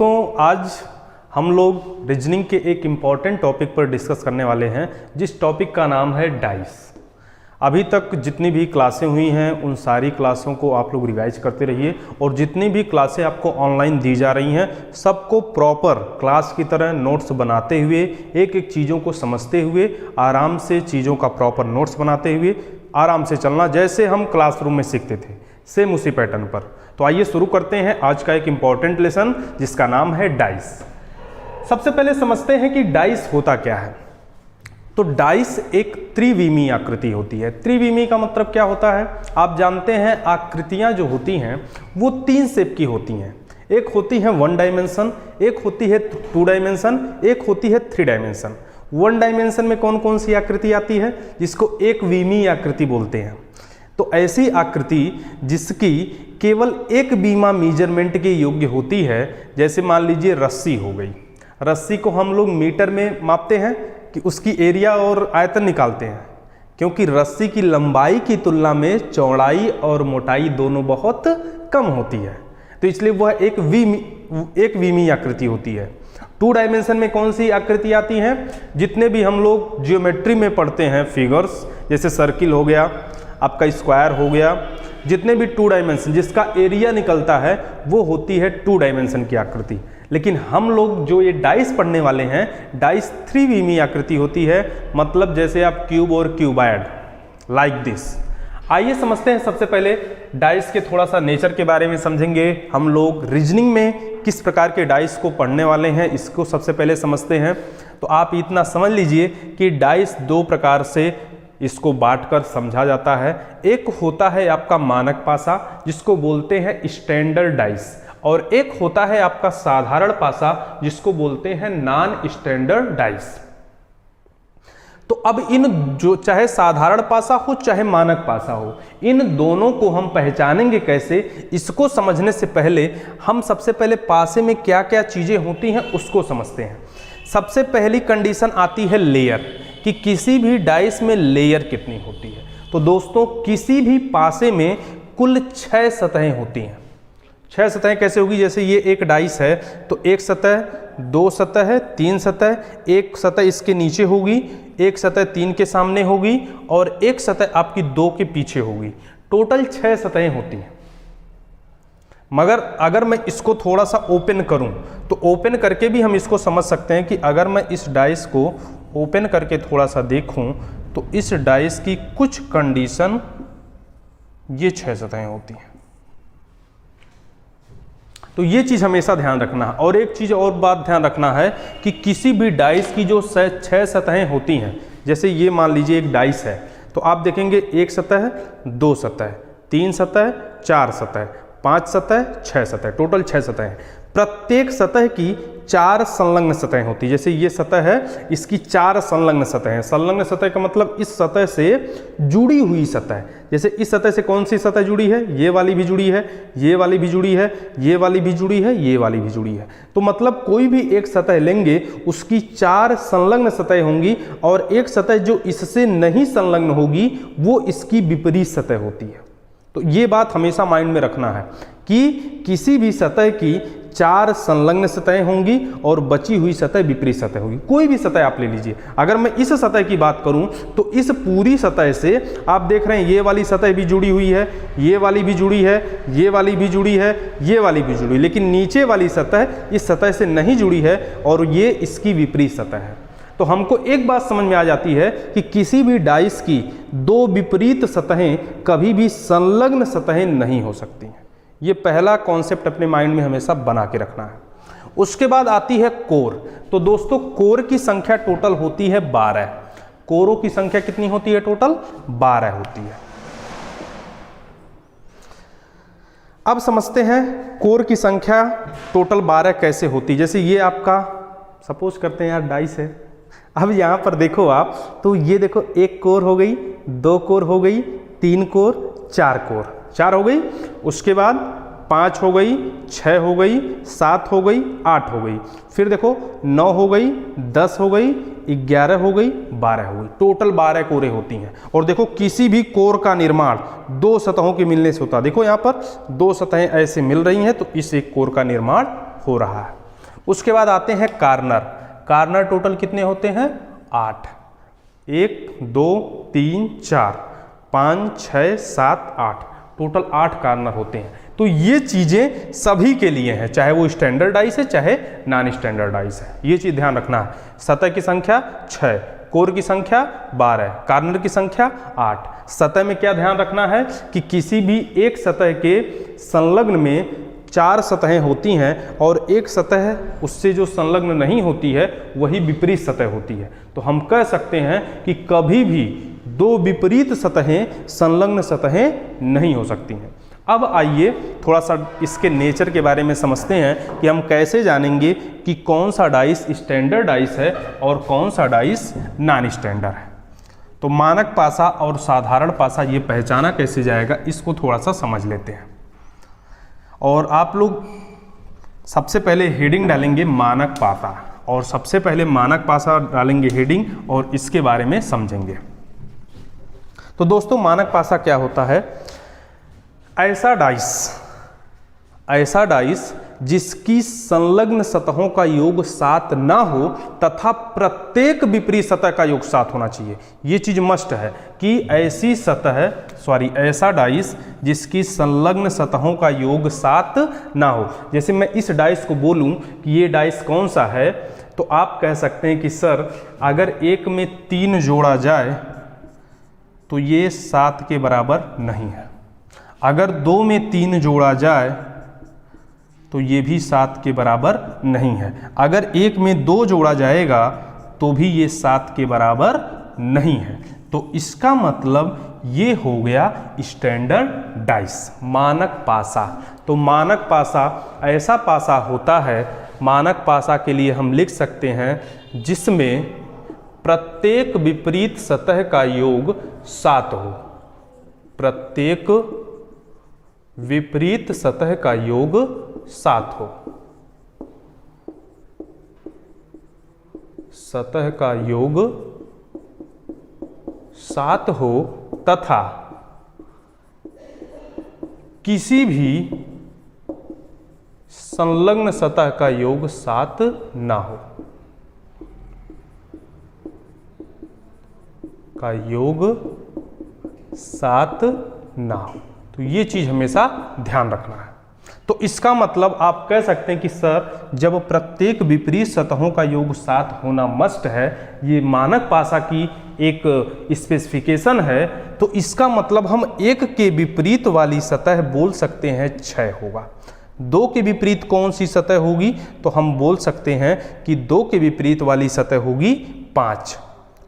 तो आज हम लोग रीजनिंग के एक इम्पॉर्टेंट टॉपिक पर डिस्कस करने वाले हैं, जिस टॉपिक का नाम है डाइस। अभी तक जितनी भी क्लासें हुई हैं उन सारी क्लासों को आप लोग रिवाइज करते रहिए, और जितनी भी क्लासें आपको ऑनलाइन दी जा रही हैं सबको प्रॉपर क्लास की तरह नोट्स बनाते हुए, एक एक चीज़ों को समझते हुए, आराम से चीज़ों का प्रॉपर नोट्स बनाते हुए आराम से चलना, जैसे हम क्लासरूम में सीखते थे, सेम उसी पैटर्न पर। तो आइए शुरू करते हैं आज का एक इम्पॉर्टेंट लेसन जिसका नाम है डाइस। सबसे पहले समझते हैं कि डाइस होता क्या है। तो डाइस एक त्रिविमीय आकृति होती है। त्रिविमीय का मतलब क्या होता है, आप जानते हैं आकृतियां जो होती हैं वो तीन शेप की होती हैं। एक होती है 1 डायमेंशन, एक होती है 2 डायमेंशन, एक होती है 3 डायमेंशन। 1 डायमेंशन में कौन कौन सी आकृति आती है, जिसको एक विमीय आकृति बोलते हैं। तो ऐसी आकृति जिसकी केवल एक बीमा मेजरमेंट के योग्य होती है, जैसे मान लीजिए रस्सी हो गई। रस्सी को हम लोग मीटर में मापते हैं कि उसकी एरिया और आयतन निकालते हैं, क्योंकि रस्सी की लंबाई की तुलना में चौड़ाई और मोटाई दोनों बहुत कम होती है, तो इसलिए वह एक विमीय आकृति होती है। 2 डायमेंशन में कौन सी आकृति आती हैं, जितने भी हम लोग ज्योमेट्री में पढ़ते हैं फिगर्स, जैसे सर्किल हो गया, आपका स्क्वायर हो गया, जितने भी 2 डायमेंशन जिसका एरिया निकलता है वो होती है 2 डायमेंशन की आकृति। लेकिन हम लोग जो ये डाइस पढ़ने वाले हैं, डाइस 3 विमीय आकृति होती है, मतलब जैसे आप क्यूब और क्यूबाइड, लाइक दिस। आइए समझते हैं सबसे पहले डाइस के थोड़ा सा नेचर के बारे में समझेंगे। हम लोग रीजनिंग में किस प्रकार के डाइस को पढ़ने वाले हैं इसको सबसे पहले समझते हैं। तो आप इतना समझ लीजिए कि डाइस 2 प्रकार से इसको बांटकर समझा जाता है। एक होता है आपका मानक पासा, जिसको बोलते हैं स्टैंडर्ड डाइस, और एक होता है आपका साधारण पासा, जिसको बोलते हैं नॉन स्टैंडर्ड डाइस। तो अब इन जो चाहे साधारण पासा हो चाहे मानक पासा हो, इन दोनों को हम पहचानेंगे कैसे, इसको समझने से पहले हम सबसे पहले पासे में क्या क्या चीजें होती हैं उसको समझते हैं। सबसे पहली कंडीशन आती है लेयर, कि किसी भी डाइस में लेयर कितनी होती है। तो दोस्तों किसी भी पासे में कुल 6 सतहें होती हैं। 6 सतहें कैसे होगी, जैसे ये एक डाइस है तो एक सतह, 2 सतह, 3 सतह, एक सतह इसके नीचे होगी, एक सतह 3 के सामने होगी, और एक सतह आपकी 2 के पीछे होगी। टोटल 6 सतहें होती हैं। मगर अगर मैं इसको थोड़ा सा ओपन करूं तो ओपन करके भी हम इसको समझ सकते हैं कि अगर मैं इस डाइस को ओपन करके थोड़ा सा देखूं तो इस डाइस की कुछ कंडीशन ये 6 सतहें होती हैं। तो ये चीज हमेशा ध्यान रखना है। और एक चीज और बात ध्यान रखना है कि किसी भी डाइस की जो 6 सतहें होती हैं, जैसे ये मान लीजिए एक डाइस है, तो आप देखेंगे 1 सतह, 2 सतह, 3 सतह, 4 सतह, 5 सतह, 6 सतह, टोटल 6 सतह है। प्रत्येक सतह की 4 संलग्न सतह होती है। जैसे ये सतह है, इसकी 4 संलग्न सतह है। संलग्न सतह का मतलब इस सतह से जुड़ी हुई सतह। जैसे इस सतह से कौन सी सतह जुड़ी है, ये वाली भी जुड़ी है, ये वाली भी जुड़ी है, ये वाली भी जुड़ी है, ये वाली भी जुड़ी है। तो मतलब कोई भी एक सतह लेंगे उसकी 4 संलग्न सतह होंगी, और एक सतह जो इससे नहीं संलग्न होगी वो इसकी विपरीत सतह होती है। तो ये बात हमेशा माइंड में रखना है कि किसी भी सतह की 4 संलग्न सतहें होंगी और बची हुई सतह विपरीत सतह होगी। कोई भी सतह आप ले लीजिए। अगर मैं इस सतह की बात करूं तो इस पूरी सतह से आप देख रहे हैं ये वाली सतह भी जुड़ी हुई है, ये वाली भी जुड़ी है, ये वाली भी जुड़ी है, ये वाली भी जुड़ी है, लेकिन नीचे वाली सतह इस सतह से नहीं जुड़ी है और ये इसकी विपरीत सतह है। तो हमको एक बात समझ में आ जाती है कि किसी भी डाइस की 2 विपरीत सतहें कभी भी संलग्न सतहें नहीं हो सकती हैं। ये पहला कॉन्सेप्ट अपने माइंड में हमेशा बना के रखना है। उसके बाद आती है कोर। तो दोस्तों कोर की संख्या टोटल होती है 12। कोरों की संख्या कितनी होती है, टोटल 12 होती है। अब समझते हैं कोर की संख्या टोटल 12 कैसे होती है। जैसे ये आपका सपोज करते हैं यार डाइस है, अब यहाँ पर देखो आप, तो ये देखो 1 कोर हो गई, 2 कोर हो गई, 3 कोर, 4 कोर, 4 हो गई। उसके बाद 5 हो गई, 6 हो गई, 7 हो गई, 8 हो गई, फिर देखो 9 हो गई, 10 हो गई, 11 हो गई, 12 हो गई। टोटल 12 कोरें होती हैं। और देखो किसी भी कोर का निर्माण 2 सतहों के मिलने से होता है। देखो यहाँ पर 2 सतहें ऐसे मिल रही हैं तो इस एक कोर का निर्माण हो रहा है। उसके बाद आते हैं कार्नर। कार्नर टोटल कितने होते हैं? 8। 1 2 3 4 5 6 7 8, टोटल 8 कार्नर होते हैं। तो ये चीज़ें सभी के लिए हैं, चाहे वो स्टैंडर्ड डाइस है चाहे नॉन स्टैंडर्ड डाइस है, ये चीज़ ध्यान रखना है। सतह की संख्या 6, कोर की संख्या 12, कार्नर की संख्या 8। सतह में क्या ध्यान रखना है कि किसी भी एक सतह के संलग्न में 4 सतहें होती हैं और एक सतह उससे जो संलग्न नहीं होती है वही विपरीत सतह होती है। तो हम कह सकते हैं कि कभी भी 2 विपरीत सतहें संलग्न सतहें नहीं हो सकती हैं। अब आइए थोड़ा सा इसके नेचर के बारे में समझते हैं कि हम कैसे जानेंगे कि कौन सा डाइस स्टैंडर्ड डाइस है और कौन सा डाइस नॉन स्टैंडर्ड है। तो मानक पासा और साधारण पासा ये पहचाना कैसे जाएगा, इसको थोड़ा सा समझ लेते हैं। और आप लोग सबसे पहले हेडिंग डालेंगे मानक पासा, और सबसे पहले मानक पासा डालेंगे हेडिंग और इसके बारे में समझेंगे। तो दोस्तों मानक पासा क्या होता है? ऐसा डाइस जिसकी संलग्न सतहों का योग 7 ना हो तथा प्रत्येक विपरीत सतह का योग 7 होना चाहिए। ये चीज मस्ट है कि ऐसा डाइस जिसकी संलग्न सतहों का योग 7 ना हो। जैसे मैं इस डाइस को बोलूं कि ये डाइस कौन सा है, तो आप कह सकते हैं कि सर अगर एक में 3 जोड़ा जाए तो ये 7 के बराबर नहीं है, अगर 2 में 3 जोड़ा जाए तो ये भी 7 के बराबर नहीं है, अगर 1 में 2 जोड़ा जाएगा तो भी ये 7 के बराबर नहीं है। तो इसका मतलब ये हो गया स्टैंडर्ड डाइस, मानक पासा। तो मानक पासा ऐसा पासा होता है, मानक पासा के लिए हम लिख सकते हैं जिसमें प्रत्येक विपरीत सतह का योग 7 हो, प्रत्येक विपरीत सतह का योग 7 हो, सतह का योग 7 हो तथा किसी भी संलग्न सतह का योग 7 ना हो, का योग 7 ना हो। तो ये चीज हमेशा ध्यान रखना है। तो इसका मतलब आप कह सकते हैं कि सर जब प्रत्येक विपरीत सतहों का योग 7 होना मस्ट है, ये मानक पासा की एक स्पेसिफिकेशन है, तो इसका मतलब हम 1 के विपरीत वाली सतह बोल सकते हैं 6 होगा। 2 के विपरीत कौन सी सतह होगी, तो हम बोल सकते हैं कि 2 के विपरीत वाली सतह होगी 5,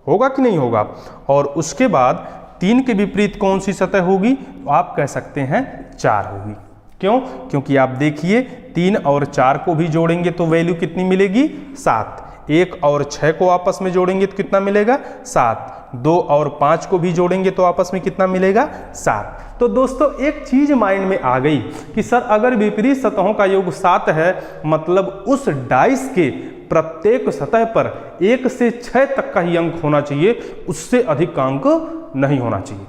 होगा कि नहीं होगा। और उसके बाद 3 के विपरीत कौन सी सतह होगी, तो आप कह सकते हैं 4 होगी। क्यों? क्योंकि आप देखिए 3 और 4 को भी जोड़ेंगे तो वैल्यू कितनी मिलेगी? 7। 1 और 6 को आपस में जोड़ेंगे तो कितना मिलेगा? 7। 2 और 5 को भी जोड़ेंगे तो आपस में कितना मिलेगा? 7। तो दोस्तों एक चीज माइंड में आ गई कि सर अगर विपरीत सतहों का योग 7 है, मतलब उस डाइस के प्रत्येक सतह पर 1 से 6 तक का ही अंक होना चाहिए, उससे अधिक का अंक नहीं होना चाहिए।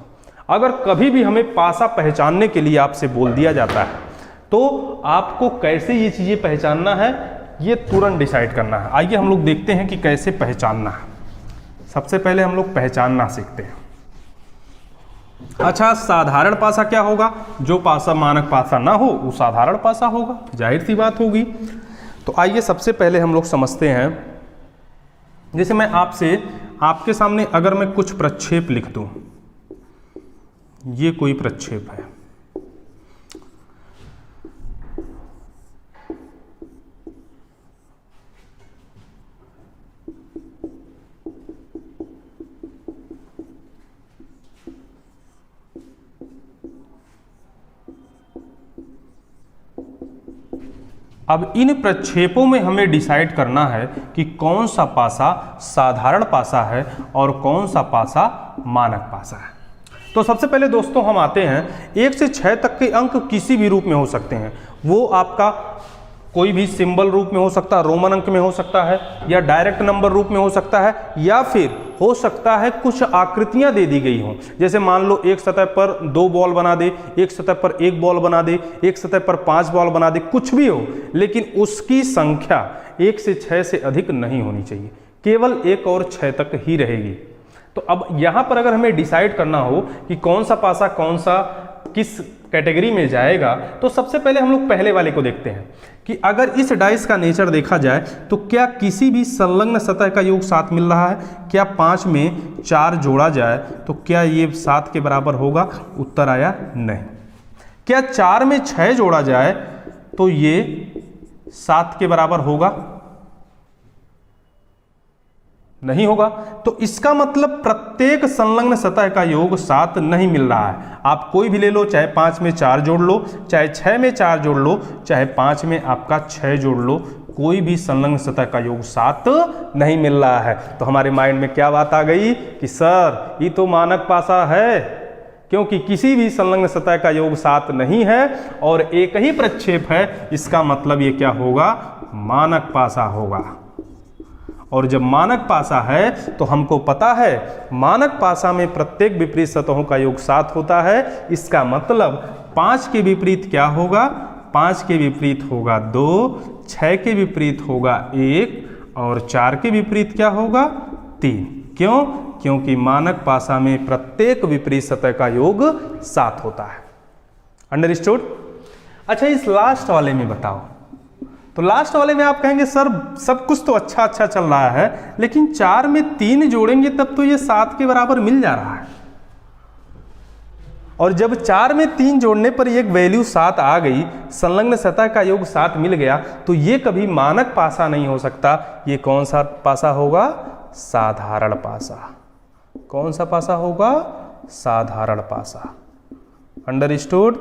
अगर कभी भी हमें पासा पहचानने के लिए आपसे बोल दिया जाता है तो आपको कैसे ये चीजें पहचानना है, ये तुरंत डिसाइड करना है। आइए हम लोग देखते हैं कि कैसे पहचानना है। सबसे पहले हम लोग पहचानना सीखते हैं। अच्छा, साधारण पासा क्या होगा? जो पासा मानक पासा ना हो वो साधारण पासा होगा, जाहिर सी बात होगी। तो आइए सबसे पहले हम लोग समझते हैं। जैसे मैं आपके सामने अगर मैं कुछ प्रक्षेप लिख दूं, ये कोई प्रक्षेप है, अब इन प्रक्षेपों में हमें डिसाइड करना है कि कौन सा पासा साधारण पासा है और कौन सा पासा मानक पासा है। तो सबसे पहले दोस्तों हम आते हैं 1 से 6 तक के अंक किसी भी रूप में हो सकते हैं। वो आपका कोई भी सिंबल रूप में हो सकता है, रोमन अंक में हो सकता है, या डायरेक्ट नंबर रूप में हो सकता है, या फिर हो सकता है कुछ आकृतियां दे दी गई हों। जैसे मान लो एक सतह पर 2 बॉल बना दे, एक सतह पर 1 बॉल बना दे, एक सतह पर 5 बॉल बना दे, कुछ भी हो, लेकिन उसकी संख्या 1 से 6 से अधिक नहीं होनी चाहिए, केवल 1 और 6 तक ही रहेगी। तो अब यहां पर अगर हमें डिसाइड करना हो कि कौन सा पासा कौन सा किस कैटेगरी में जाएगा, तो सबसे पहले हम लोग पहले वाले को देखते हैं कि अगर इस डाइस का नेचर देखा जाए तो क्या किसी भी संलग्न सतह का योग 7 मिल रहा है? क्या 5 में 4 जोड़ा जाए तो क्या ये 7 के बराबर होगा? उत्तर आया नहीं। क्या 4 में 6 जोड़ा जाए तो ये 7 के बराबर होगा? नहीं होगा। तो इसका मतलब प्रत्येक संलग्न सतह का योग 7 नहीं मिल रहा है। आप कोई भी ले लो, चाहे 5 में 4 जोड़ लो, चाहे 6 में 4 जोड़ लो, चाहे 5 में आपका 6 जोड़ लो, कोई भी संलग्न सतह का योग 7 नहीं मिल रहा है। तो हमारे माइंड में क्या बात आ गई कि सर ये तो मानक पासा है, क्योंकि किसी भी संलग्न सतह का योग 7 नहीं है और एक ही प्रक्षेप है, इसका मतलब ये क्या होगा? मानक पासा होगा। और जब मानक पासा है तो हमको पता है मानक पासा में प्रत्येक विपरीत सतहों का योग 7 होता है। इसका मतलब 5 के विपरीत क्या होगा? 5 के विपरीत होगा 2, 6 के विपरीत होगा 1 और 4 के विपरीत क्या होगा? 3। क्यों? क्योंकि मानक पासा में प्रत्येक विपरीत सतह का योग 7 होता है। अंडरस्टूड? अच्छा, इस लास्ट वाले में बताओ। तो लास्ट वाले में आप कहेंगे सर सब कुछ तो अच्छा चल रहा है, लेकिन 4 में 3 जोड़ेंगे तब तो ये 7 के बराबर मिल जा रहा है। और जब 4 में 3 जोड़ने पर एक वैल्यू 7 आ गई, संलग्न सतह का योग 7 मिल गया, तो ये कभी मानक पासा नहीं हो सकता। ये कौन सा पासा होगा? साधारण पासा। कौन सा पासा होगा? साधारण पासा। अंडरस्टूड?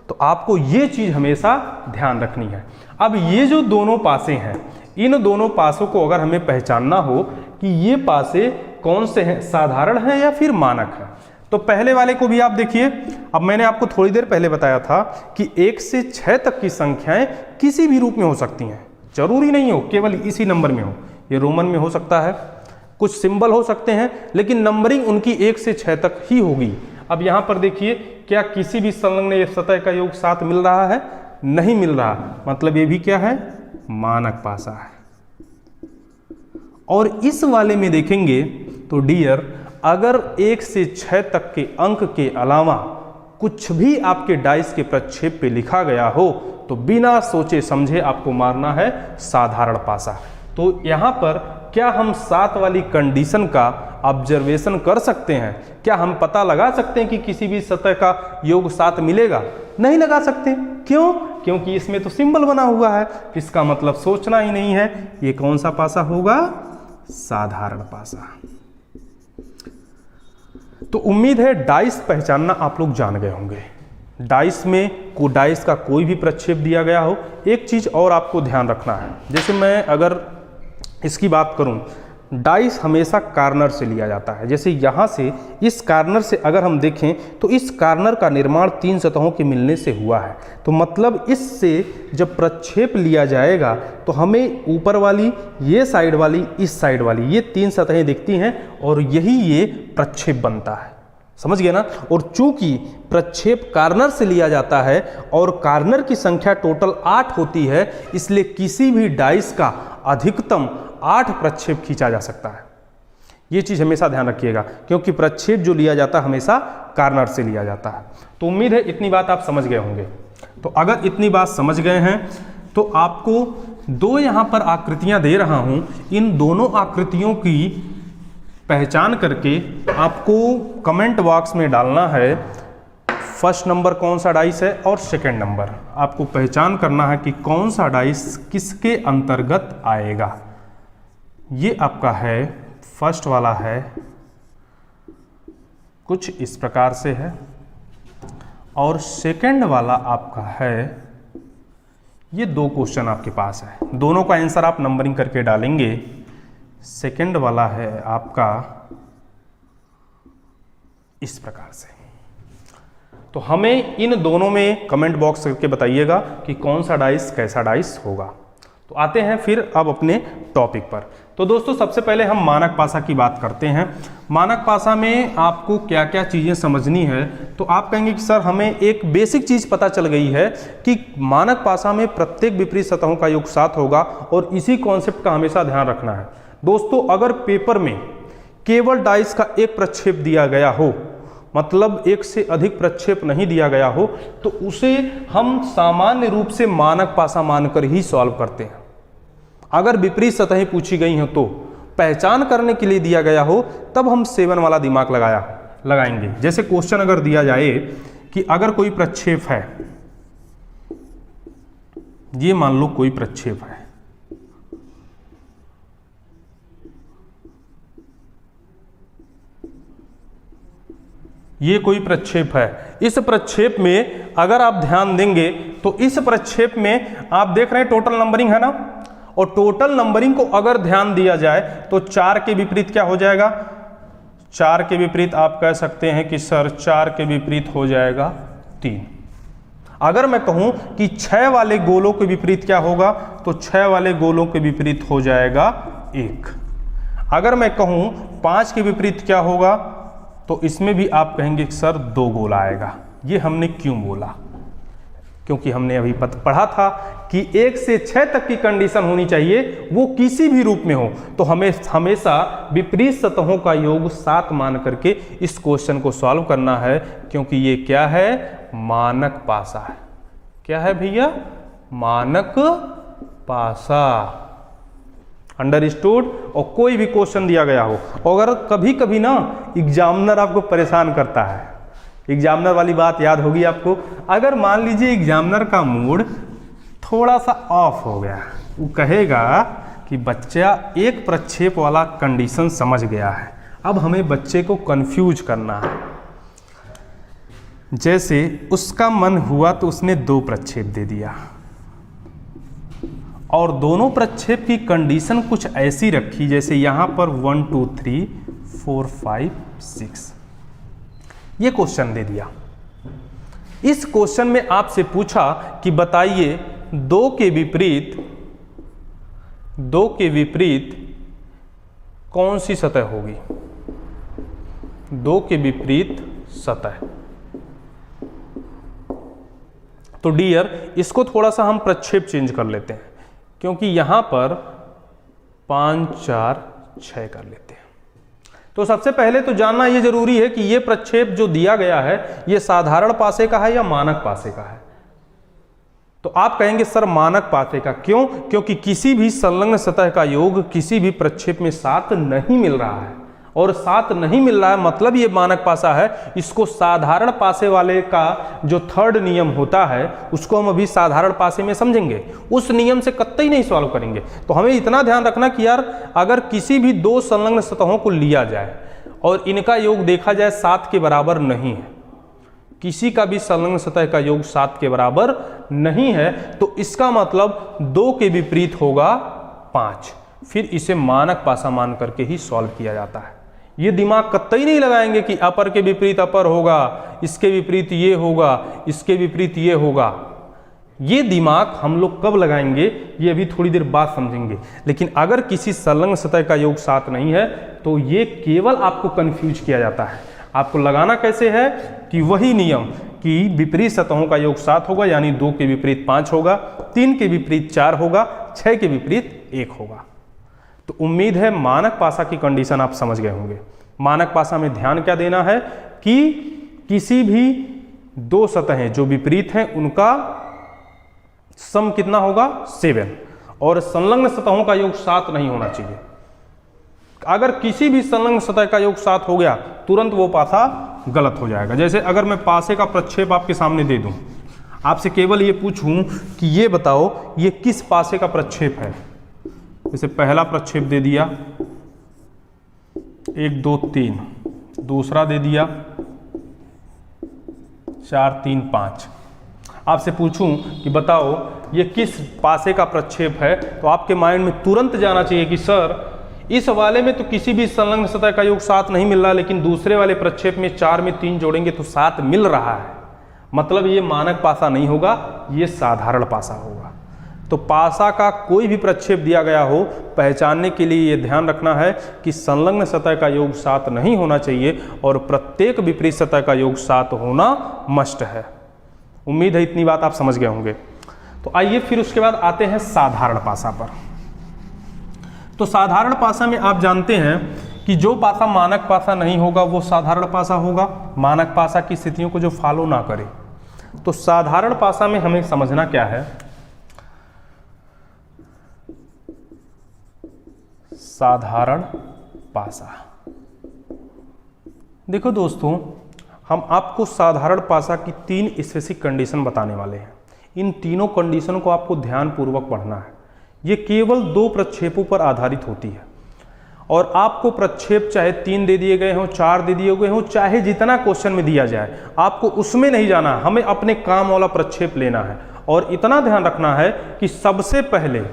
तो आपको ये चीज हमेशा ध्यान रखनी है। अब ये जो दोनों पासे हैं, इन दोनों पासों को अगर हमें पहचानना हो कि ये पासे कौन से हैं, साधारण हैं या फिर मानक हैं, तो पहले वाले को भी आप देखिए। अब मैंने आपको थोड़ी देर पहले बताया था कि 1 से 6 तक की संख्याएं किसी भी रूप में हो सकती हैं, जरूरी नहीं हो केवल इसी नंबर में हो। ये रोमन में हो सकता है, कुछ सिंबल हो सकते हैं, लेकिन नंबरिंग उनकी 1 से 6 तक ही होगी। अब यहां पर देखिए, क्या किसी भी संलग्न सतह का योग 7 मिल रहा है? नहीं मिल रहा। मतलब ये भी क्या है? मानक पासा है। और इस वाले में देखेंगे तो डियर, अगर 1 से 6 तक के अंक के अलावा कुछ भी आपके डाइस के प्रक्षेप पे लिखा गया हो तो बिना सोचे समझे आपको मारना है साधारण पासा। तो यहां पर क्या हम 7 वाली कंडीशन का ऑब्जर्वेशन कर सकते हैं? क्या हम पता लगा सकते हैं कि किसी भी सतह का योग 7 मिलेगा? नहीं लगा सकते। क्यों? क्योंकि इसमें तो सिंबल बना हुआ है। इसका मतलब सोचना ही नहीं है। ये कौन सा पासा होगा? साधारण पासा। तो उम्मीद है डाइस पहचानना आप लोग जान गए होंगे। डाइस में डाइस का कोई भी प्रक्षेप दिया गया हो, एक चीज और आपको ध्यान रखना है। जैसे मैं अगर इसकी बात करूं, डाइस हमेशा कार्नर से लिया जाता है। जैसे यहाँ से इस कार्नर से अगर हम देखें तो इस कार्नर का निर्माण 3 सतहों के मिलने से हुआ है। तो मतलब इससे जब प्रक्षेप लिया जाएगा तो हमें ऊपर वाली, ये साइड वाली, इस साइड वाली, ये 3 सतहें दिखती हैं और यही ये प्रक्षेप बनता है। समझ गए ना? और चूंकि प्रक्षेप कार्नर से लिया जाता है और कार्नर की संख्या टोटल 8 होती है, इसलिए किसी भी डाइस का अधिकतम 8 प्रक्षेप खींचा जा सकता है। ये चीज हमेशा ध्यान रखिएगा, क्योंकि प्रक्षेप जो लिया जाता है हमेशा कार्नर से लिया जाता है। तो उम्मीद है इतनी बात आप समझ गए होंगे। तो अगर इतनी बात समझ गए हैं तो आपको 2 यहां पर आकृतियां दे रहा हूं, इन दोनों आकृतियों की पहचान करके आपको कमेंट बॉक्स में डालना है फर्स्ट नंबर कौन सा डाइस है और सेकंड नंबर। आपको पहचान करना है कि कौन सा डाइस किसके अंतर्गत आएगा। ये आपका है, फर्स्ट वाला है, कुछ इस प्रकार से है, और सेकंड वाला आपका है, ये 2 क्वेश्चन आपके पास है। दोनों का आंसर आप नंबरिंग करके डालेंगे। सेकंड वाला है आपका इस प्रकार से। तो हमें इन दोनों में कमेंट बॉक्स करके बताइएगा कि कौन सा डाइस कैसा डाइस होगा। तो आते हैं फिर अब अपने टॉपिक पर। तो दोस्तों सबसे पहले हम मानक पासा की बात करते हैं। मानक पासा में आपको क्या क्या चीज़ें समझनी है, तो आप कहेंगे कि सर हमें एक बेसिक चीज़ पता चल गई है कि मानक पासा में प्रत्येक विपरीत सतहों का योग 7 होगा और इसी कॉन्सेप्ट का हमेशा ध्यान रखना है। दोस्तों अगर पेपर में केवल डाइस का एक प्रक्षेप दिया गया हो, मतलब एक से अधिक प्रक्षेप नहीं दिया गया हो, तो उसे हम सामान्य रूप से मानक पासा मानकर ही सॉल्व करते हैं। अगर विपरीत सतहें पूछी गई हैं तो पहचान करने के लिए दिया गया हो तब हम 7 वाला दिमाग लगाएंगे। जैसे क्वेश्चन अगर दिया जाए कि अगर कोई प्रक्षेप है, ये मान लो कोई प्रक्षेप है, ये कोई प्रक्षेप है। इस प्रक्षेप में अगर आप ध्यान देंगे तो इस प्रक्षेप में आप देख रहे हैं टोटल नंबरिंग है ना, और टोटल नंबरिंग को अगर ध्यान दिया जाए तो 4 के विपरीत क्या हो जाएगा, 4 के विपरीत आप कह सकते हैं कि सर 4 के विपरीत हो जाएगा 3। अगर मैं कहूं कि 6 वाले गोलों के विपरीत क्या होगा, तो 6 वाले गोलों के विपरीत हो जाएगा 1। अगर मैं कहूं 5 के विपरीत क्या होगा, तो इसमें भी आप कहेंगे कि सर 2 गोला आएगा। ये हमने क्यों बोला, क्योंकि हमने अभी पढ़ा था कि 1 से 6 तक की कंडीशन होनी चाहिए, वो किसी भी रूप में हो, तो हमें हमेशा विपरीत सतहों का योग 7 मान करके इस क्वेश्चन को सॉल्व करना है, क्योंकि ये क्या है, मानक पासा है। क्या है भैया, मानक पासा। अंडरस्टूड। और कोई भी क्वेश्चन दिया गया हो, और अगर कभी कभी ना एग्जामिनर आपको परेशान करता है, एग्जामिनर वाली बात याद होगी आपको। अगर मान लीजिए एग्जामिनर का मूड थोड़ा सा ऑफ हो गया, वो कहेगा कि बच्चा एक प्रक्षेप वाला कंडीशन समझ गया है, अब हमें बच्चे को कंफ्यूज करना है। जैसे उसका मन हुआ तो उसने 2 प्रक्षेप दे दिया, और दोनों प्रक्षेप की कंडीशन कुछ ऐसी रखी, जैसे यहां पर 1 2 3 4 5 6, ये क्वेश्चन दे दिया। इस क्वेश्चन में आपसे पूछा कि बताइए 2 के विपरीत कौन सी सतह होगी, 2 के विपरीत सतह। तो डियर इसको थोड़ा सा हम प्रक्षेप चेंज कर लेते हैं, क्योंकि यहां पर 5 4 6 कर लेते हैं। तो सबसे पहले तो जानना यह जरूरी है कि यह प्रक्षेप जो दिया गया है यह साधारण पासे का है या मानक पासे का है। तो आप कहेंगे सर मानक पासे का, क्यों, क्योंकि किसी भी संलग्न सतह का योग किसी भी प्रक्षेप में 7 नहीं मिल रहा है, और 7 नहीं मिल रहा है मतलब ये मानक पासा है। इसको साधारण पासे वाले का जो 3rd नियम होता है उसको हम अभी साधारण पासे में समझेंगे, उस नियम से कतई नहीं सॉल्व करेंगे। तो हमें इतना ध्यान रखना कि यार अगर किसी भी 2 संलग्न सतहों को लिया जाए और इनका योग देखा जाए 7 के बराबर नहीं है, किसी का भी संलग्न सतह का योग 7 के बराबर नहीं है, तो इसका मतलब 2 के विपरीत होगा 5। फिर इसे मानक पासा मान करके ही सॉल्व किया जाता है। ये दिमाग कतई नहीं लगाएंगे कि अपर के विपरीत अपर होगा, इसके विपरीत ये होगा, इसके विपरीत ये होगा। ये दिमाग हम लोग कब लगाएंगे, ये अभी थोड़ी देर बाद समझेंगे। लेकिन अगर किसी संलग्न सतह का योग 7 नहीं है तो ये केवल आपको कंफ्यूज किया जाता है। आपको लगाना कैसे है कि वही नियम कि विपरीत सतहों का योग 7 होगा, यानी 2 के विपरीत 5 होगा, 3 के विपरीत 4 होगा, 6 के विपरीत 1 होगा। तो उम्मीद है मानक पासा की कंडीशन आप समझ गए होंगे। मानक पासा में ध्यान क्या देना है कि किसी भी 2 सतहें जो विपरीत हैं उनका सम कितना होगा, 7, और संलग्न सतहों का योग 7 नहीं होना चाहिए। अगर किसी भी संलग्न सतह का योग 7 हो गया तुरंत वो पासा गलत हो जाएगा। जैसे अगर मैं पासे का प्रक्षेप आपके सामने दे दूं, आपसे केवल ये पूछूं कि ये बताओ ये किस पासे का प्रक्षेप है। जैसे पहला प्रक्षेप दे दिया 1 2 3, दूसरा दे दिया 4 3 5। आपसे पूछूं कि बताओ ये किस पासे का प्रक्षेप है, तो आपके माइंड में तुरंत जाना चाहिए कि सर इस वाले में तो किसी भी संलग्न सतह का योग 7 नहीं मिल रहा, लेकिन दूसरे वाले प्रक्षेप में 4 में 3 जोड़ेंगे तो 7 मिल रहा है। मतलब ये मानक पासा नहीं होगा, ये साधारण पासा होगा। तो पासा का कोई भी प्रक्षेप दिया गया हो, पहचानने के लिए ये ध्यान रखना है कि संलग्न सतह का योग 7 नहीं होना चाहिए और प्रत्येक विपरीत सतह का योग 7 होना मस्ट है। उम्मीद है इतनी बात आप समझ गए होंगे। तो आइए फिर उसके बाद आते हैं साधारण पासा पर। तो साधारण पासा में आप जानते हैं कि जो पासा मानक पासा नहीं होगा वो साधारण पासा होगा, मानक पासा की स्थितियों को जो फॉलो ना करे। तो साधारण पासा में हमें समझना क्या है, साधारण पासा। देखो दोस्तों, हम आपको साधारण पासा की 3 स्पेसिफिक कंडीशन बताने वाले हैं। इन तीनों कंडीशन को आपको ध्यानपूर्वक पढ़ना है। ये केवल 2 प्रक्षेपों पर आधारित होती है और आपको प्रक्षेप चाहे 3 दे दिए गए हों, 4 दे दिए गए हों, चाहे जितना क्वेश्चन में दिया जाए, आपको उसमें नहीं जाना, हमें अपने काम वाला प्रक्षेप लेना है। और इतना ध्यान रखना है कि सबसे पहले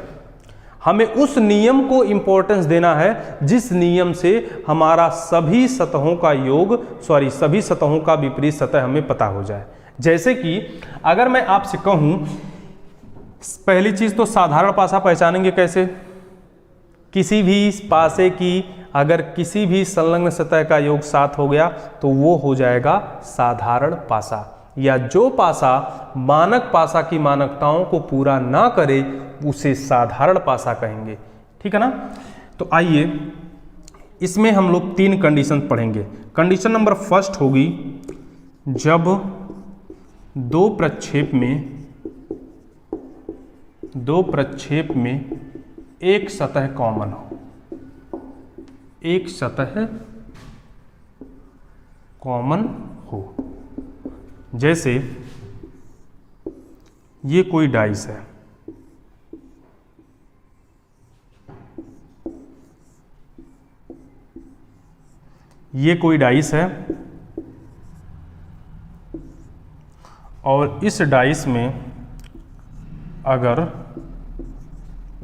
हमें उस नियम को इंपॉर्टेंस देना है जिस नियम से हमारा सभी सतहों का योग, सभी सतहों का विपरीत सतह हमें पता हो जाए। जैसे कि अगर मैं आपसे कहूं, पहली चीज तो साधारण पासा पहचानेंगे कैसे? किसी भी पासे की अगर किसी भी संलग्न सतह का योग 7 हो गया तो वो हो जाएगा साधारण पासा, या जो पासा मानक पासा की मानकताओं को पूरा ना करे उसे साधारण पासा कहेंगे। ठीक है ना? तो आइए इसमें हम लोग 3 कंडीशन पढ़ेंगे। कंडीशन नंबर फर्स्ट होगी जब 2 प्रक्षेप में एक सतह कॉमन हो, एक सतह कॉमन हो। जैसे ये कोई डाइस है, ये कोई डाइस है और इस डाइस में अगर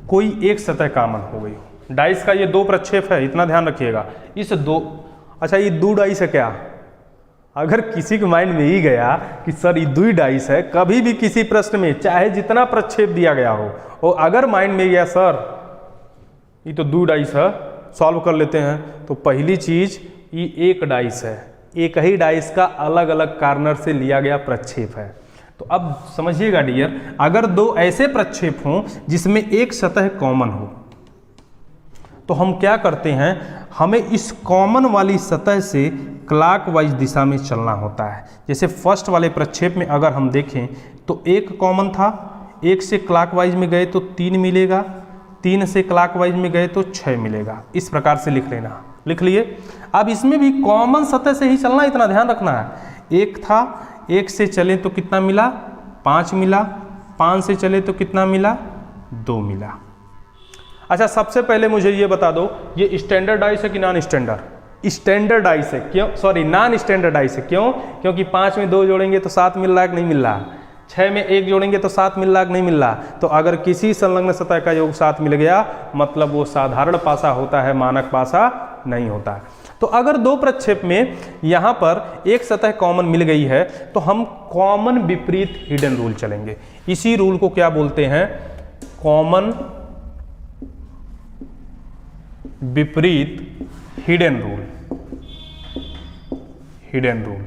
कोई एक सतह कॉमन हो गई हो, डाइस का ये 2 प्रक्षेप है, इतना ध्यान रखिएगा। इस 2, अच्छा ये 2 डाइस है क्या? अगर किसी के माइंड में ही गया कि सर ये 2 डाइस है, कभी भी किसी प्रश्न में चाहे जितना प्रक्षेप दिया गया हो, और अगर माइंड में गया सर ये तो 2 डाइस है, सॉल्व कर लेते हैं, तो पहली चीज ये एक डाइस है, एक ही डाइस का अलग अलग कार्नर से लिया गया प्रक्षेप है। तो अब समझिएगा डियर, अगर 2 ऐसे प्रक्षेप हों जिसमें एक सतह कॉमन हो, तो हम क्या करते हैं, हमें इस कॉमन वाली सतह से क्लॉकवाइज दिशा में चलना होता है। जैसे फर्स्ट वाले प्रक्षेप में अगर हम देखें तो एक कॉमन था, 1 से क्लॉकवाइज में गए तो 3 मिलेगा, 3 से क्लॉकवाइज में गए तो 6 मिलेगा। इस प्रकार से लिख लेना, लिख लिए। अब इसमें भी कॉमन सतह से ही चलना, इतना ध्यान रखना है। 1 था, 1 से चले तो कितना मिला? 5 मिला, 5 से चले तो कितना मिला? 2 मिला। अच्छा, सबसे पहले मुझे ये बता दो, ये स्टैंडर्ड डाइस है कि नॉन स्टैंडर्ड? स्टैंडर्ड डाइस है। क्यों? सॉरी, नॉन स्टैंडर्ड डाइस है। क्यों? क्योंकि 5 में 2 जोड़ेंगे तो 7 मिल रहा है कि नहीं मिल रहा? 6 में 1 जोड़ेंगे तो 7 मिल रहा है कि नहीं मिल रहा? तो अगर किसी संलग्न सतह का योग 7 मिल गया मतलब वो साधारण पासा होता है, मानक पासा नहीं होता है। तो अगर 2 प्रक्षेप में यहां पर एक सतह कॉमन मिल गई है तो हम कॉमन विपरीत हिडन रूल चलेंगे। इसी रूल को क्या बोलते हैं? कॉमन विपरीत हिडन रूल। हिडन रूल,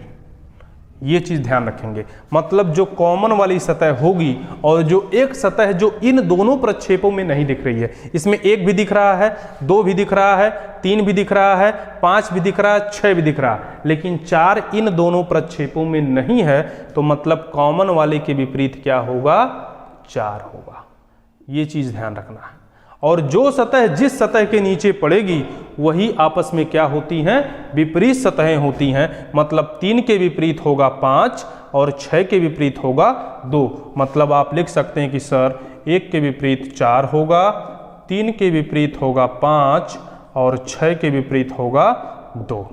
ये चीज ध्यान रखेंगे। मतलब जो कॉमन वाली सतह होगी और जो एक सतह जो इन दोनों प्रक्षेपों में नहीं दिख रही है, इसमें 1 भी दिख रहा है, 2 भी दिख रहा है, 3 भी दिख रहा है, 5 भी दिख रहा है, 6 भी दिख रहा है, लेकिन 4 इन दोनों प्रक्षेपों में नहीं है, तो मतलब कॉमन वाले के विपरीत क्या होगा? 4 होगा। ये चीज ध्यान रखना है। और जो सतह जिस सतह के नीचे पड़ेगी वही आपस में क्या होती हैं? विपरीत सतहें होती हैं। मतलब 3 के विपरीत होगा 5 और 6 के विपरीत होगा 2। मतलब आप लिख सकते हैं कि सर 1 के विपरीत 4 होगा, 3 के विपरीत होगा 5 और 6 के विपरीत होगा 2।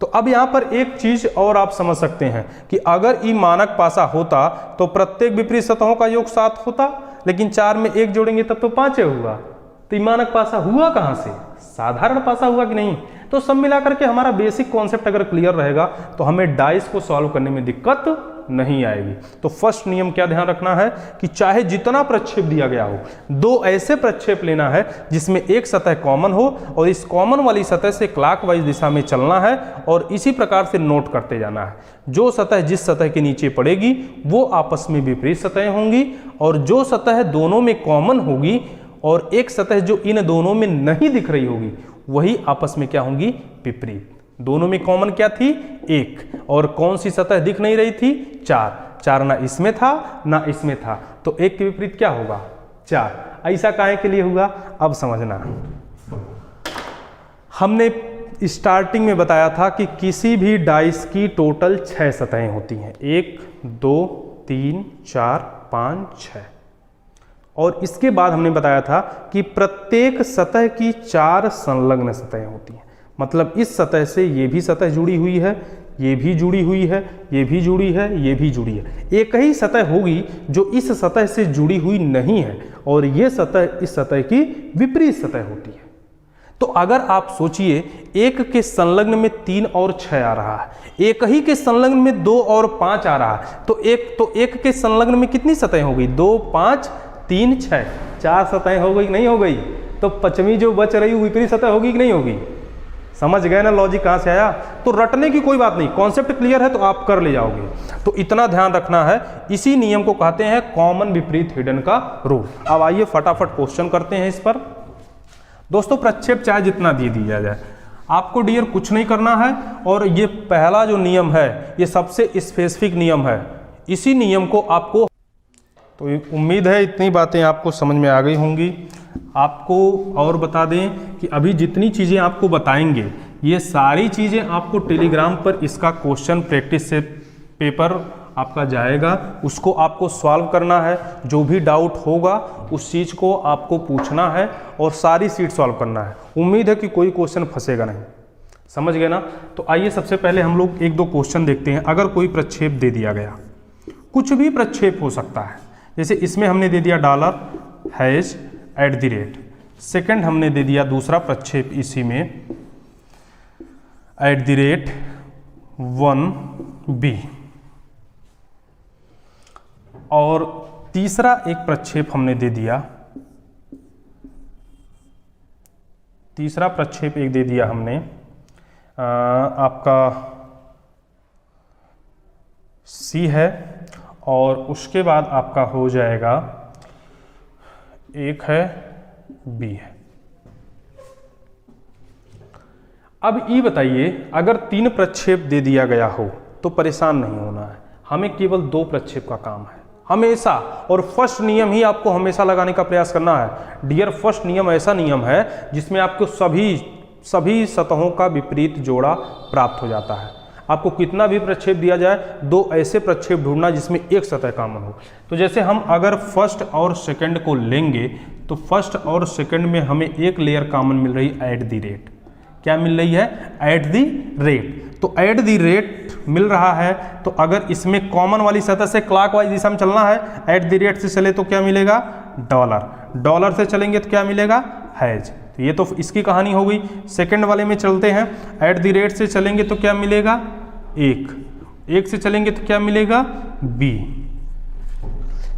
तो अब यहां पर एक चीज और आप समझ सकते हैं कि अगर ई मानक पासा होता तो प्रत्येक विपरीत सतहों का योग 7 होता, लेकिन 4 में 1 जोड़ेंगे तब तो 5 हुआ। त्रिमानक पासा हुआ कहाँ से, साधारण पासा हुआ कि नहीं। तो सब मिलाकर के हमारा बेसिक कॉन्सेप्ट अगर क्लियर रहेगा तो हमें डाइस को सॉल्व करने में दिक्कत नहीं आएगी। तो फर्स्ट नियम क्या ध्यान रखना है कि चाहे जितना प्रक्षेप दिया गया हो, दो ऐसे प्रक्षेप लेना है जिसमें एक सतह कॉमन हो और इस कॉमन वाली सतह से क्लॉकवाइज दिशा में चलना है और इसी प्रकार से नोट करते जाना है। जो सतह जिस सतह के नीचे पड़ेगी वो आपस में विपरीत सतह होंगी और जो सतह दोनों में कॉमन होगी और एक सतह जो इन दोनों में नहीं दिख रही होगी वही आपस में क्या होंगी, विपरीत। दोनों में कॉमन क्या थी, एक, और कौन सी सतह दिख नहीं रही थी, चार। चार ना इसमें था ना इसमें था, तो एक के विपरीत क्या होगा, चार। ऐसा काहे के लिए हुआ, अब समझना। हमने स्टार्टिंग में बताया था कि किसी भी डाइस की टोटल 6 सतहें होती हैं, 1 2 3 4 5 6। और इसके बाद हमने बताया था कि प्रत्येक सतह की 4 संलग्न सतहें होती हैं। मतलब इस सतह से ये भी सतह जुड़ी हुई है, ये भी जुड़ी हुई है, ये भी जुड़ी है, ये भी जुड़ी है। एक ही सतह होगी जो इस सतह से जुड़ी हुई नहीं है और ये सतह इस सतह की विपरीत सतह होती है। तो अगर आप सोचिए, एक के संलग्न में 3 और 6 आ रहा है, एक ही के संलग्न में 2 और 5 आ रहा है, तो एक के संलग्न में कितनी सतह हो गई, 2 5 3 6, 4 सतह हो गई, नहीं हो गई। तो पचमी जो बच रही विपरीत सतह होगी कि नहीं होगी। समझ गए ना लॉजिक कहाँ से आया। तो रटने की कोई बात नहीं, कॉन्सेप्ट क्लियर है तो आप कर ले जाओगे। तो इतना ध्यान रखना है, इसी नियम को कहते हैं कॉमन विपरीत हिडन का रूल। अब आइए फटाफट क्वेश्चन करते हैं इस पर। दोस्तों प्रक्षेप चाहे जितना दे दिया जाए, आपको डियर कुछ नहीं करना है। और ये पहला जो नियम है ये सबसे स्पेसिफिक नियम है, इसी नियम को आपको, तो उम्मीद है इतनी बातें आपको समझ में आ गई होंगी। आपको और बता दें कि अभी जितनी चीज़ें आपको बताएंगे ये सारी चीज़ें आपको टेलीग्राम पर इसका क्वेश्चन प्रैक्टिस से पेपर आपका जाएगा, उसको आपको सॉल्व करना है। जो भी डाउट होगा उस चीज़ को आपको पूछना है और सारी सीट सॉल्व करना है। उम्मीद है कि कोई क्वेश्चन फंसेगा नहीं, समझ गए ना। तो आइए सबसे पहले हम लोग 1-2 क्वेश्चन देखते हैं। अगर कोई प्रक्षेप दे दिया गया, कुछ भी प्रक्षेप हो सकता है, जैसे इसमें हमने दे दिया $@, सेकंड हमने दे दिया दूसरा प्रक्षेप इसी में $1B, और तीसरा एक प्रक्षेप हमने दे दिया, तीसरा प्रक्षेप एक दे दिया हमने आपका C है, और उसके बाद आपका हो जाएगा एक है B है। अब ये बताइए, अगर 3 प्रक्षेप दे दिया गया हो तो परेशान नहीं होना है, हमें केवल 2 प्रक्षेप का काम है हमेशा। और फर्स्ट नियम ही आपको हमेशा लगाने का प्रयास करना है डियर। फर्स्ट नियम ऐसा नियम है जिसमें आपको सभी सतहों का विपरीत जोड़ा प्राप्त हो जाता है। आपको कितना भी प्रक्षेप दिया जाए, 2 ऐसे प्रक्षेप ढूंढना जिसमें एक सतह कॉमन हो। तो जैसे हम अगर फर्स्ट और सेकंड को लेंगे तो फर्स्ट और सेकंड में हमें एक लेयर कॉमन मिल रही है @ क्या मिल रही है, @ तो @ मिल रहा है। तो अगर इसमें कॉमन वाली सतह से क्लॉकवाइज दिशा में चलना है, @ से चले तो क्या मिलेगा, डॉलर से चलेंगे तो क्या मिलेगा, हैज। तो ये तो इसकी कहानी हो गई। सेकंड वाले में चलते हैं, @ से चलेंगे तो क्या मिलेगा, 1 से चलेंगे तो क्या मिलेगा, B।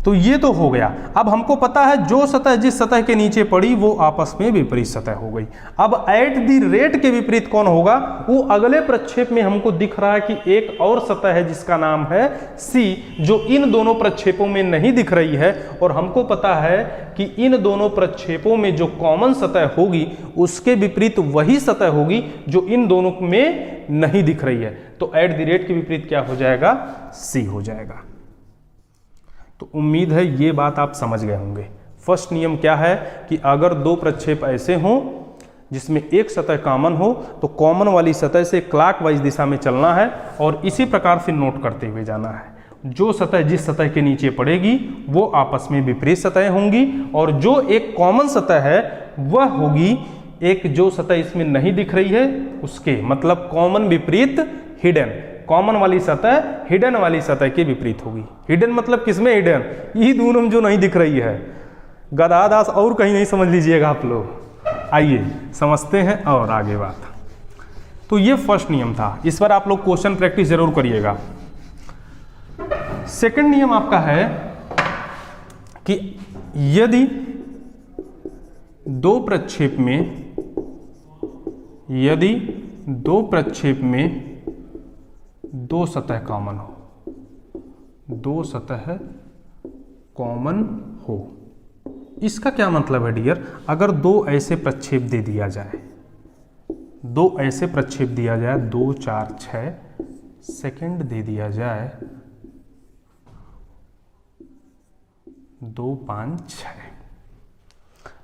तो ये तो हो गया। अब हमको पता है जो सतह जिस सतह के नीचे पड़ी वो आपस में विपरीत सतह हो गई। अब @ के विपरीत कौन होगा, वो अगले प्रक्षेप में हमको दिख रहा है कि एक और सतह है जिसका नाम है C, जो इन दोनों प्रक्षेपों में नहीं दिख रही है। और हमको पता है कि इन दोनों प्रक्षेपों में जो कॉमन सतह होगी उसके विपरीत वही सतह होगी जो इन दोनों में नहीं दिख रही है। तो @ के विपरीत क्या हो जाएगा, C हो जाएगा। तो उम्मीद है ये बात आप समझ गए होंगे। फर्स्ट नियम क्या है कि अगर 2 प्रक्षेप ऐसे हों जिसमें एक सतह कॉमन हो तो कॉमन वाली सतह से क्लॉकवाइज दिशा में चलना है और इसी प्रकार से नोट करते हुए जाना है। जो सतह जिस सतह के नीचे पड़ेगी वो आपस में विपरीत सतह होंगी, और जो एक कॉमन सतह है वह होगी एक जो सतह इसमें नहीं दिख रही है उसके, मतलब कॉमन विपरीत हिडन। कॉमन वाली सतह हिडन वाली सतह के विपरीत होगी। हिडन मतलब किसमें हिडन, यही दोनों में जो नहीं दिख रही है। गदादास और कहीं नहीं समझ लीजिएगा आप लोग। आइए समझते हैं और आगे बात। तो ये फर्स्ट नियम था, इस पर आप लोग क्वेश्चन प्रैक्टिस जरूर करिएगा। सेकंड नियम आपका है कि यदि दो प्रक्षेप में दो सतह कॉमन हो, दो सतह कॉमन हो, इसका क्या मतलब है डियर? अगर दो ऐसे प्रक्षेप दे दिया जाए, दो ऐसे प्रक्षेप दिया जाए, 2 4 6 सेकंड दे दिया जाए, 2 5 6,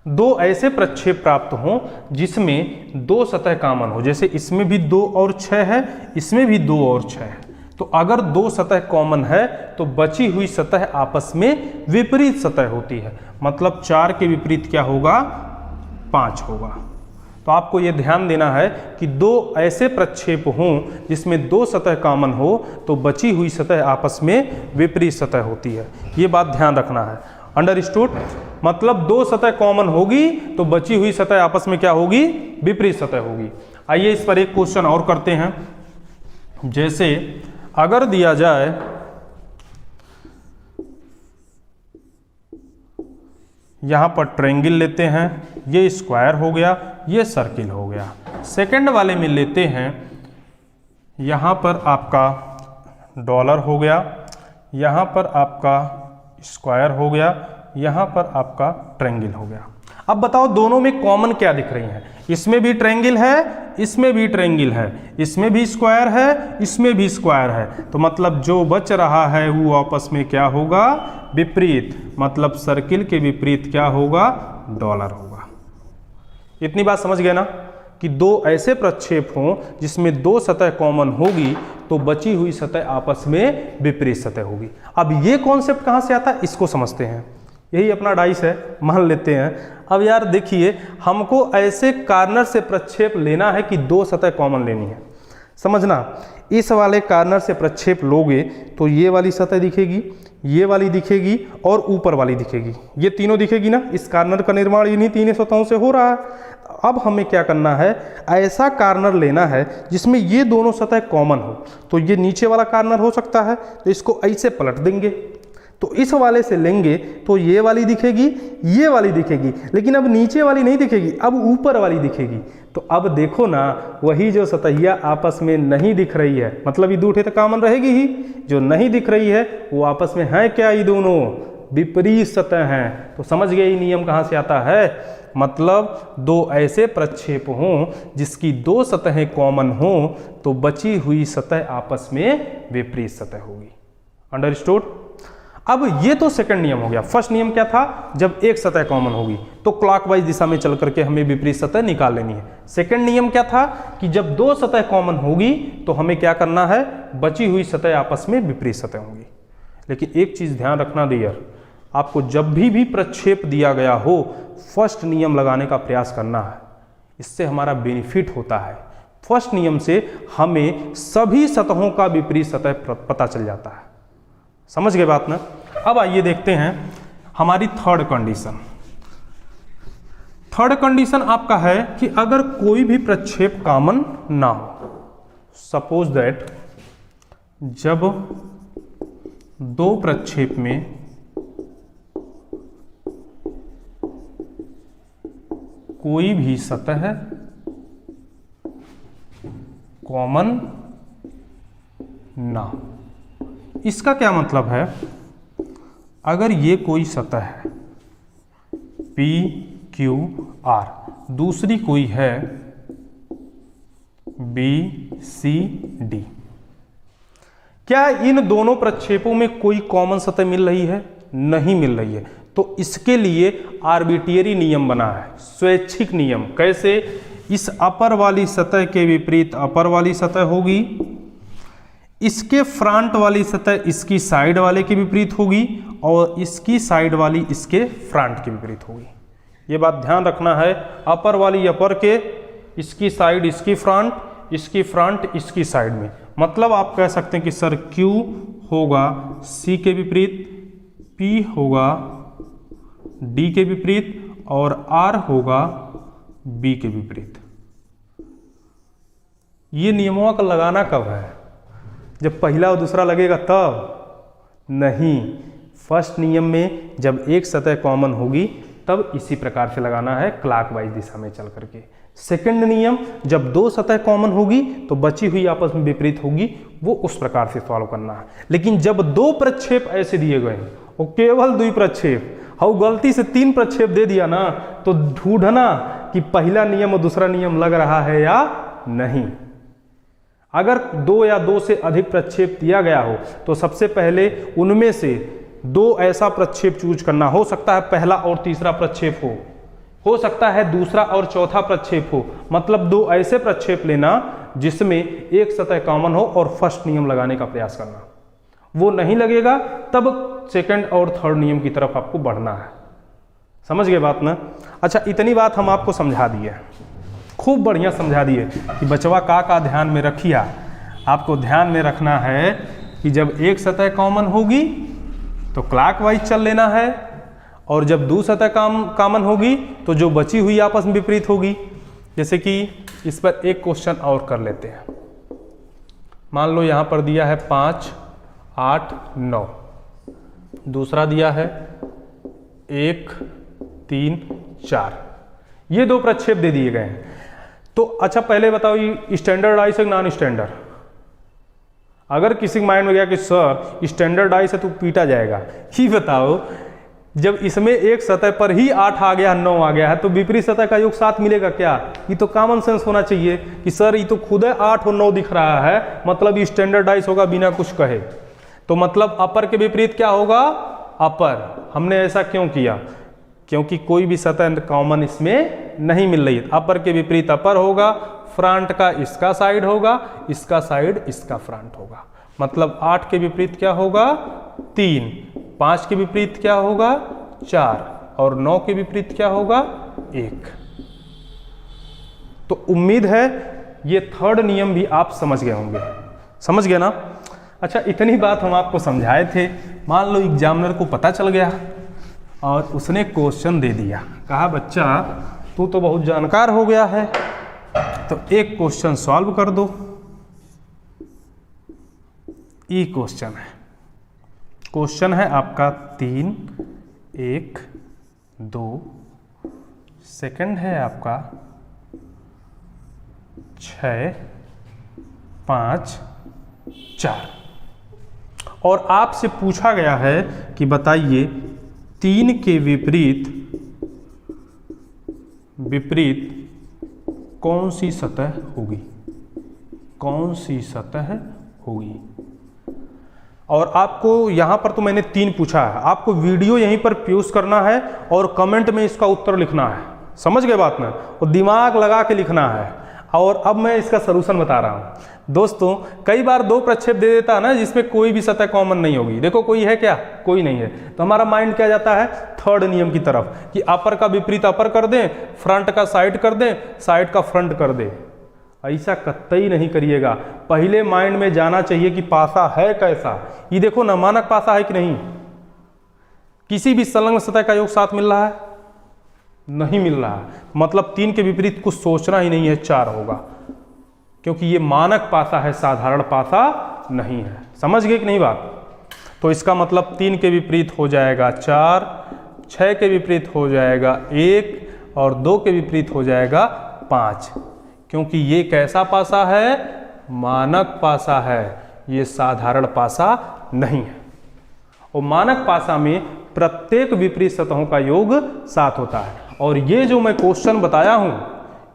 दो ऐसे प्रक्षेप प्राप्त हों जिसमें दो सतह कॉमन हो, जैसे इसमें भी 2 और 6 है, इसमें भी 2 और 6 है। तो अगर दो सतह कॉमन है तो बची हुई सतह आपस में विपरीत सतह होती है, मतलब 4 के विपरीत क्या होगा? 5 होगा। तो आपको यह ध्यान देना है कि दो ऐसे प्रक्षेप हों जिसमें दो सतह कॉमन हो तो बची हुई सतह आपस में विपरीत सतह होती है। ये बात ध्यान रखना है। अंडरस्टूड? मतलब दो सतह कॉमन होगी तो बची हुई सतह आपस में क्या होगी? विपरीत सतह होगी। आइए इस पर एक क्वेश्चन और करते हैं। जैसे अगर दिया जाए यहां पर ट्रायंगल लेते हैं, ये स्क्वायर हो गया, ये सर्किल हो गया। सेकंड वाले में लेते हैं, यहां पर आपका डॉलर हो गया, यहां पर आपका स्क्वायर हो गया, यहां पर आपका ट्रायंगल हो गया। अब बताओ दोनों में कॉमन क्या दिख रही हैं? इसमें भी ट्रायंगल है, इसमें भी ट्रायंगल है, इसमें भी स्क्वायर है, इसमें भी स्क्वायर है। तो मतलब जो बच रहा है वो आपस में क्या होगा? विपरीत। मतलब सर्किल के विपरीत क्या होगा? डॉलर होगा। इतनी बात समझ गए ना कि दो ऐसे प्रक्षेप हों जिसमें दो सतह कॉमन होगी तो बची हुई सतह आपस में विपरीत सतह होगी। अब ये कॉन्सेप्ट कहां से आता है इसको समझते हैं। यही अपना डाइस है, मान लेते हैं। अब यार देखिए, हमको ऐसे कार्नर से प्रक्षेप लेना है कि दो सतह कॉमन लेनी है। समझना, इस वाले कार्नर से प्रक्षेप लोगे तो ये वाली सतह दिखेगी, ये वाली दिखेगी और ऊपर वाली दिखेगी। ये तीनों दिखेगी ना। इस कार्नर का निर्माण इन्हीं तीनों सतहों से हो रहा है। अब हमें क्या करना है? ऐसा कार्नर लेना है जिसमें ये दोनों सतह कॉमन हो। तो ये नीचे वाला कार्नर हो सकता है, तो इसको ऐसे पलट देंगे, तो इस वाले से लेंगे तो ये वाली दिखेगी, ये वाली दिखेगी, लेकिन अब नीचे वाली नहीं दिखेगी, अब ऊपर वाली दिखेगी। तो अब देखो ना, वही जो सतहिया आपस में नहीं दिख रही है, मतलब ये दूठे तो कॉमन रहेगी ही, जो नहीं दिख रही है वो आपस में है क्या? ये दोनों विपरीत सतह हैं। तो समझ गए ये नियम कहाँ से आता है? मतलब दो ऐसे प्रक्षेप हों जिसकी दो सतहें कॉमन हों तो बची हुई सतह आपस में विपरीत सतह होगी। अंडरस्टूड? अब ये तो सेकंड नियम हो गया। फर्स्ट नियम क्या था? जब एक सतह कॉमन होगी तो क्लॉकवाइज दिशा में चल करके हमें विपरीत सतह निकाल लेनी है। सेकंड नियम क्या था? कि जब दो सतह कॉमन होगी तो हमें क्या करना है? बची हुई सतह आपस में विपरीत सतह होंगी। लेकिन एक चीज ध्यान रखना डियर, आपको जब भी प्रक्षेप दिया गया हो फर्स्ट नियम लगाने का प्रयास करना है। इससे हमारा बेनिफिट होता है। फर्स्ट नियम से हमें सभी सतहों का विपरीत सतह पता चल जाता है। समझ गए बात ना? अब आइए देखते हैं हमारी थर्ड कंडीशन। थर्ड कंडीशन आपका है कि अगर कोई भी प्रक्षेप कॉमन ना हो, सपोज दैट जब दो प्रक्षेप में कोई भी सतह कॉमन ना हो। इसका क्या मतलब है? अगर ये कोई सतह है P Q R, दूसरी कोई है B C D, क्या इन दोनों प्रक्षेपों में कोई कॉमन सतह मिल रही है? नहीं मिल रही है। तो इसके लिए आर्बिट्रेरी नियम बना है, स्वैच्छिक नियम। कैसे? इस अपर वाली सतह के विपरीत अपर वाली सतह होगी, इसके फ्रंट वाली सतह इसकी साइड वाले के विपरीत होगी और इसकी साइड वाली इसके फ्रंट के विपरीत होगी। ये बात ध्यान रखना है। अपर वाली अपर के, इसकी साइड इसकी फ्रंट, इसकी फ्रंट इसकी साइड में। मतलब आप कह सकते हैं कि सर Q होगा C के विपरीत, P होगा डी के विपरीत और आर होगा बी के विपरीत। ये नियमों का लगाना कब है? जब पहला और दूसरा लगेगा तब नहीं, फर्स्ट नियम में जब एक सतह कॉमन होगी तब इसी प्रकार से लगाना है, क्लॉकवाइज दिशा में चल करके। सेकंड नियम, जब दो सतह कॉमन होगी तो बची हुई आपस में विपरीत होगी, वो उस प्रकार से सॉल्व करना है। लेकिन जब दो प्रक्षेप ऐसे दिए गए हैं और केवल द्वि प्रक्षेप, और गलती से तीन प्रक्षेप दे दिया ना, तो ढूंढना कि पहला नियम और दूसरा नियम लग रहा है या नहीं। अगर दो या दो से अधिक प्रक्षेप दिया गया हो तो सबसे पहले उनमें से दो ऐसा प्रक्षेप चूज करना। हो सकता है पहला और तीसरा प्रक्षेप हो सकता है दूसरा और चौथा प्रक्षेप हो, मतलब दो ऐसे प्रक्षेप लेना जिसमें एक सतह कॉमन हो और फर्स्ट नियम लगाने का प्रयास करना। वो नहीं लगेगा तब सेकंड और थर्ड नियम की तरफ आपको बढ़ना है। समझ गए बात ना? अच्छा, इतनी बात हम आपको समझा दिए, खूब बढ़िया समझा दिए कि बचवा का ध्यान में रखिए। आपको ध्यान में रखना है कि जब एक सतह कॉमन होगी तो क्लॉकवाइज चल लेना है, और जब दो सतह कॉमन होगी तो जो बची हुई आपस में विपरीत होगी। जैसे कि इस पर एक क्वेश्चन और कर लेते हैं। मान लो यहाँ पर दिया है 5, 8, 9, दूसरा दिया है 1, 3, 4, ये दो प्रक्षेप दे दिए गए हैं। तो अच्छा पहले बताओ, ये स्टैंडर्ड डाइस है नॉन स्टैंडर्ड? अगर किसी के माइंड में गया कि सर स्टैंडर्ड डाइस है तो पीटा जाएगा, ही बताओ जब इसमें एक सतह पर ही 8 आ गया, 9 आ गया है, तो विपरीत सतह का योग 7 मिलेगा क्या? ये तो कॉमन सेंस होना चाहिए कि सर ये तो खुद है 8 और 9 दिख रहा है, मतलब ये स्टैंडर्ड डाइस होगा बिना कुछ कहे। तो मतलब अपर के विपरीत क्या होगा? अपर। हमने ऐसा क्यों किया? क्योंकि कोई भी सतह कॉमन इसमें नहीं मिल रही है। अपर के विपरीत अपर होगा, फ्रंट का इसका साइड होगा, इसका साइड इसका फ्रंट होगा। मतलब 8 के विपरीत क्या होगा? 3, 5 के विपरीत क्या होगा? 4, और 9 के विपरीत क्या होगा? 1। तो उम्मीद है ये थर्ड नियम भी आप समझ गए होंगे। समझ गए ना? अच्छा, इतनी बात हम आपको समझाए थे। मान लो एग्जामिनर को पता चल गया और उसने क्वेश्चन दे दिया, कहा बच्चा तू तो बहुत जानकार हो गया है, तो एक क्वेश्चन सॉल्व कर दो। ये क्वेश्चन है आपका 3, 1, 2, सेकंड है आपका 6, 5, 4, और आपसे पूछा गया है कि बताइए 3 के विपरीत कौन सी सतह होगी? कौन सी सतह होगी? और आपको यहां पर तो मैंने 3 पूछा है, आपको वीडियो यहीं पर पॉज करना है और कमेंट में इसका उत्तर लिखना है। समझ गए बात ना? और दिमाग लगा के लिखना है। और अब मैं इसका सलूशन बता रहा हूं। दोस्तों, कई बार दो प्रक्षेप दे देता है ना जिसमें कोई भी सतह कॉमन नहीं होगी। देखो कोई है क्या? कोई नहीं है। तो हमारा माइंड क्या जाता है? थर्ड नियम की तरफ कि अपर का विपरीत अपर कर दें, फ्रंट का साइड कर दें, साइड का फ्रंट कर दें। ऐसा कतई नहीं करिएगा। पहले माइंड में जाना चाहिए कि पासा है कैसा। ये देखो ना, मानक पासा है कि नहीं? किसी भी संलग्न सतह का योग 7 मिल रहा है? नहीं मिल रहा है। मतलब 3 के विपरीत कुछ सोचना ही नहीं है, 4 होगा, क्योंकि ये मानक पासा है, साधारण पासा नहीं है। समझ गए कि नहीं बात? तो इसका मतलब 3 के विपरीत हो जाएगा 4, 6 के विपरीत हो जाएगा 1, और 2 के विपरीत हो जाएगा 5, क्योंकि ये कैसा पासा है? मानक पासा है, ये साधारण पासा नहीं है। और मानक पासा में प्रत्येक विपरीत सतहों का योग 7 होता है। और ये जो मैं क्वेश्चन बताया हूं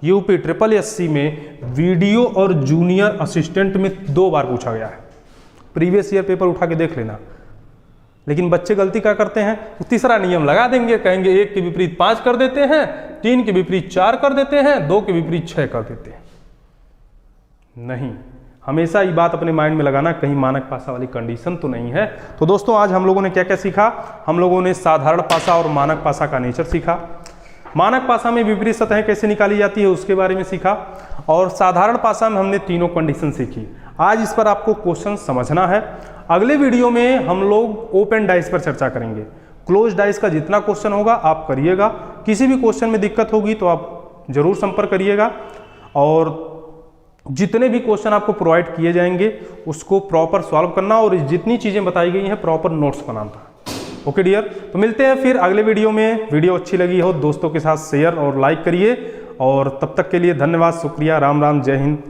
यूपी SSSC में वीडियो और जूनियर असिस्टेंट में 2 बार पूछा गया है। प्रीवियस ईयर पेपर उठा के देख लेना। लेकिन बच्चे गलती क्या करते हैं? तो तीसरा नियम लगा देंगे, कहेंगे 1 के विपरीत 5 कर देते हैं, 3 के विपरीत 4 कर देते हैं, 2 के विपरीत 6 कर देते हैं। नहीं, हमेशा ये बात अपने माइंड में लगाना, कहीं मानक पासा वाली कंडीशन तो नहीं है। तो दोस्तों, आज हम लोगों ने क्या क्या सीखा? हम लोगों ने साधारण पासा और मानक पासा का नेचर सीखा। मानक पासा में विपरीत सतहें कैसे निकाली जाती है उसके बारे में सीखा, और साधारण पासा में हमने तीनों कंडीशन सीखी। आज इस पर आपको क्वेश्चन समझना है। अगले वीडियो में हम लोग ओपन डाइस पर चर्चा करेंगे। क्लोज डाइस का जितना क्वेश्चन होगा आप करिएगा। किसी भी क्वेश्चन में दिक्कत होगी तो आप जरूर संपर्क करिएगा, और जितने भी क्वेश्चन आपको प्रोवाइड किए जाएंगे उसको प्रॉपर सॉल्व करना, और जितनी चीज़ें बताई गई हैं प्रॉपर नोट्स बनाना। ओके डियर, तो मिलते हैं फिर अगले वीडियो में। वीडियो अच्छी लगी हो दोस्तों के साथ शेयर और लाइक करिए, और तब तक के लिए धन्यवाद, शुक्रिया, राम राम, जय हिंद।